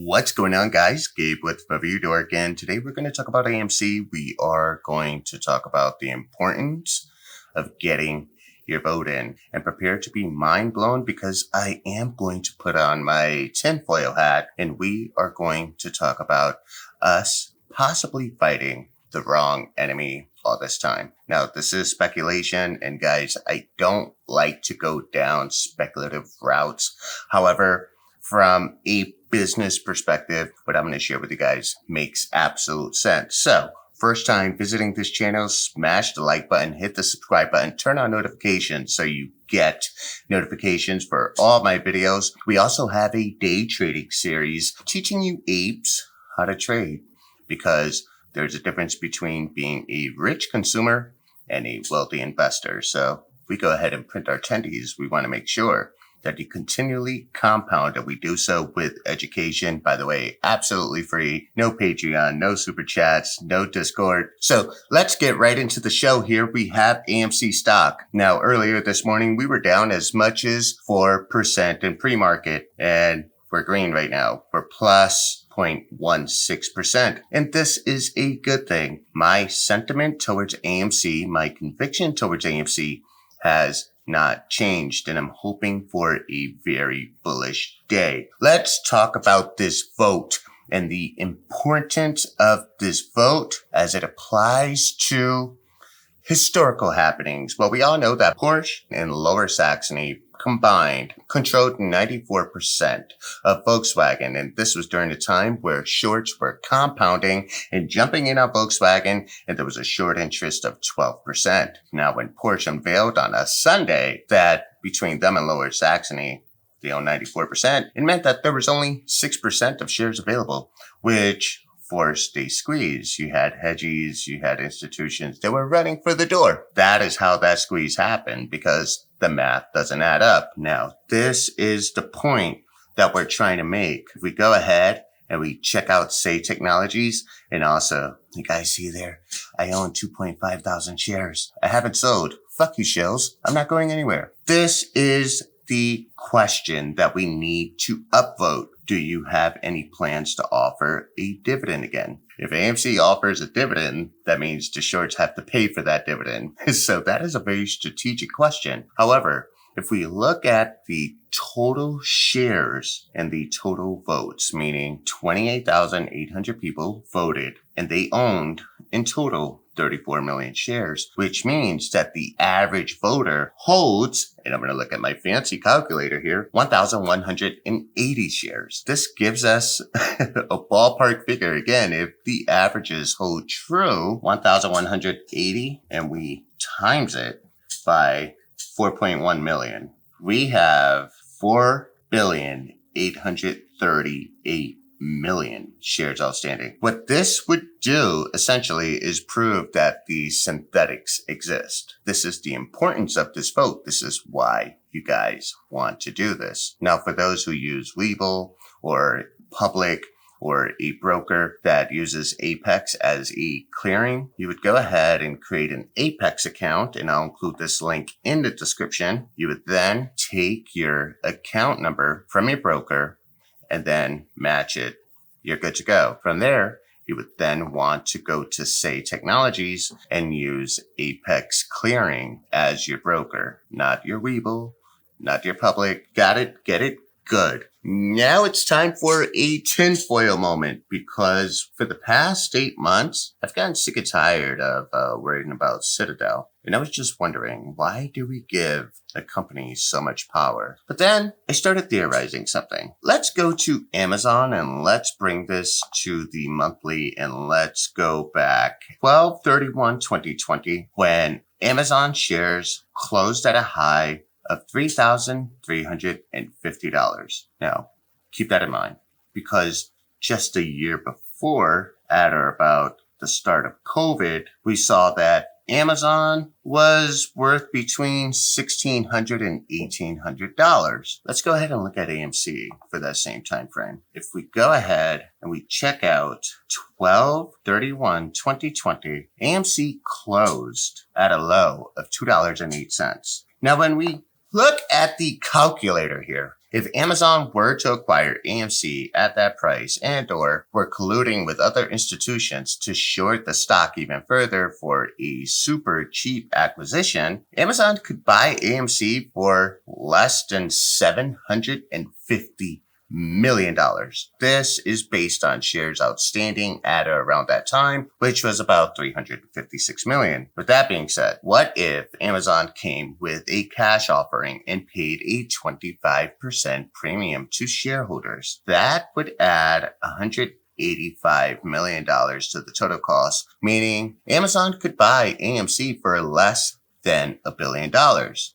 What's going on, guys? Gabe with ReviewDork, and today we're going to talk about AMC. We are going to talk about the importance of getting your vote in, and prepare to be mind blown because I am going to put on my tinfoil hat, and we are going to talk about us possibly fighting the wrong enemy all this time. Now, this is speculation, and guys, I don't like to go down speculative routes. However, from a business perspective, what I'm going to share with you guys makes absolute sense. So, first time visiting this channel, smash the like button, hit the subscribe button, turn on notifications so you get notifications for all my videos. We also have a day trading series teaching you apes how to trade, because there's a difference between being a rich consumer and a wealthy investor. So if we go ahead and print our attendees, we want to make sure that you continually compound, and we do so with education. By the way, absolutely free. No Patreon, no super chats, no Discord. So let's get right into the show here. We have AMC stock. Now, earlier this morning, we were down as much as 4% in pre-market, and we're green right now. We're plus 0.16%. And this is a good thing. My sentiment towards AMC, my conviction towards AMC has not changed, and I'm hoping for a very bullish day. Let's talk about this vote and the importance of this vote as it applies to historical happenings. Well, we all know that Porsche and Lower Saxony combined controlled 94% of Volkswagen, and this was during a time where shorts were compounding and jumping in on Volkswagen, and there was a short interest of 12%. Now, when Porsche unveiled on a Sunday that between them and Lower Saxony, they own 94%, it meant that there was only 6% of shares available, which forced a squeeze. You had hedgies, you had institutions that were running for the door. That is how that squeeze happened, because the math doesn't add up. Now, this is the point that we're trying to make. If we go ahead and we check out Say Technologies, and also, you guys see there, I own 2.5 thousand shares. I haven't sold. Fuck you, shells. I'm not going anywhere. This is the question that we need to upvote. Do you have any plans to offer a dividend again? If AMC offers a dividend, that means the shorts have to pay for that dividend. So that is a very strategic question. However, if we look at the total shares and the total votes, meaning 28,800 people voted, and they owned in total 34 million shares, which means that the average voter holds, and I'm going to look at my fancy calculator here, 1,180 shares. This gives us a ballpark figure. Again, if the averages hold true, 1,180, and we times it by 4.1 million, we have 4,838 million shares outstanding. What this would do essentially is prove that the synthetics exist. This is the importance of this vote. This is why you guys want to do this. Now, for those who use Webull or Public or a broker that uses Apex as a clearing, you would go ahead and create an Apex account, and I'll include this link in the description. You would then take your account number from your broker and then match it. You're good to go. From there, you would then want to go to Say Technologies and use Apex Clearing as your broker, not your Webull, not your Public. Got it? Get it? Good. Now it's time for a tinfoil moment, because for the past 8 months, I've gotten sick and tired of worrying about Citadel. And I was just wondering, why do we give a company so much power? But then I started theorizing something. Let's go to Amazon and let's bring this to the monthly, and let's go back 12/31/2020, when Amazon shares closed at a high of $3,350. Now, keep that in mind, because just a year before, at or about the start of COVID, we saw that Amazon was worth between $1,600 and $1,800. Let's go ahead and look at AMC for that same time frame. If we go ahead and we check out 12/31/2020, AMC closed at a low of $2.08. Now, when we look at the calculator here, If Amazon were to acquire AMC at that price and or were colluding with other institutions to short the stock even further for a super cheap acquisition, Amazon could buy AMC for less than $750 million. This is based on shares outstanding at or around that time, which was about 356 million. With that being said, what if Amazon came with a cash offering and paid a 25% premium to shareholders? That would add $185 million to the total cost, meaning Amazon could buy AMC for less than $1 billion.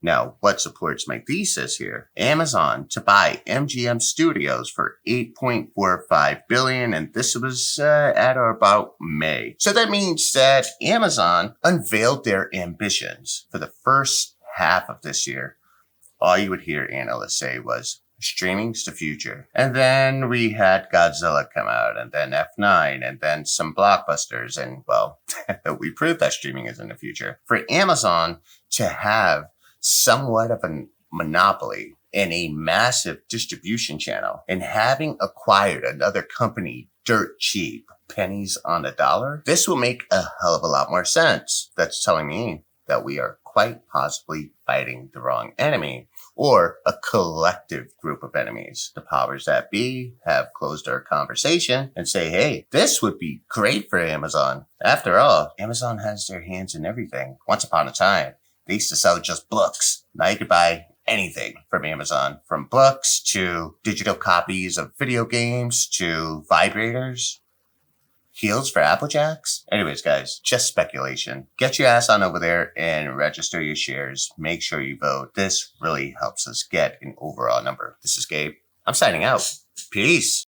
Now, what supports my thesis here? Amazon to buy MGM Studios for $8.45 billion, and this was at or about May. So that means that Amazon unveiled their ambitions for the first half of this year. All you would hear analysts say was, streaming's the future. And then we had Godzilla come out, and then F9, and then some blockbusters. And well, we proved that streaming is in the future. For Amazon to have somewhat of a monopoly and a massive distribution channel, and having acquired another company dirt cheap, pennies on the dollar, this will make a hell of a lot more sense. That's telling me that we are quite possibly fighting the wrong enemy, or a collective group of enemies. The powers that be have closed our conversation and say, hey, this would be great for Amazon. After all, Amazon has their hands in everything. Once upon a time, they used to sell just books. Now you could buy anything from Amazon, from books to digital copies of video games to vibrators. Heels for Apple Jacks? Anyways, guys, just speculation. Get your ass on over there and register your shares. Make sure you vote. This really helps us get an overall number. This is Gabe. I'm signing out. Peace.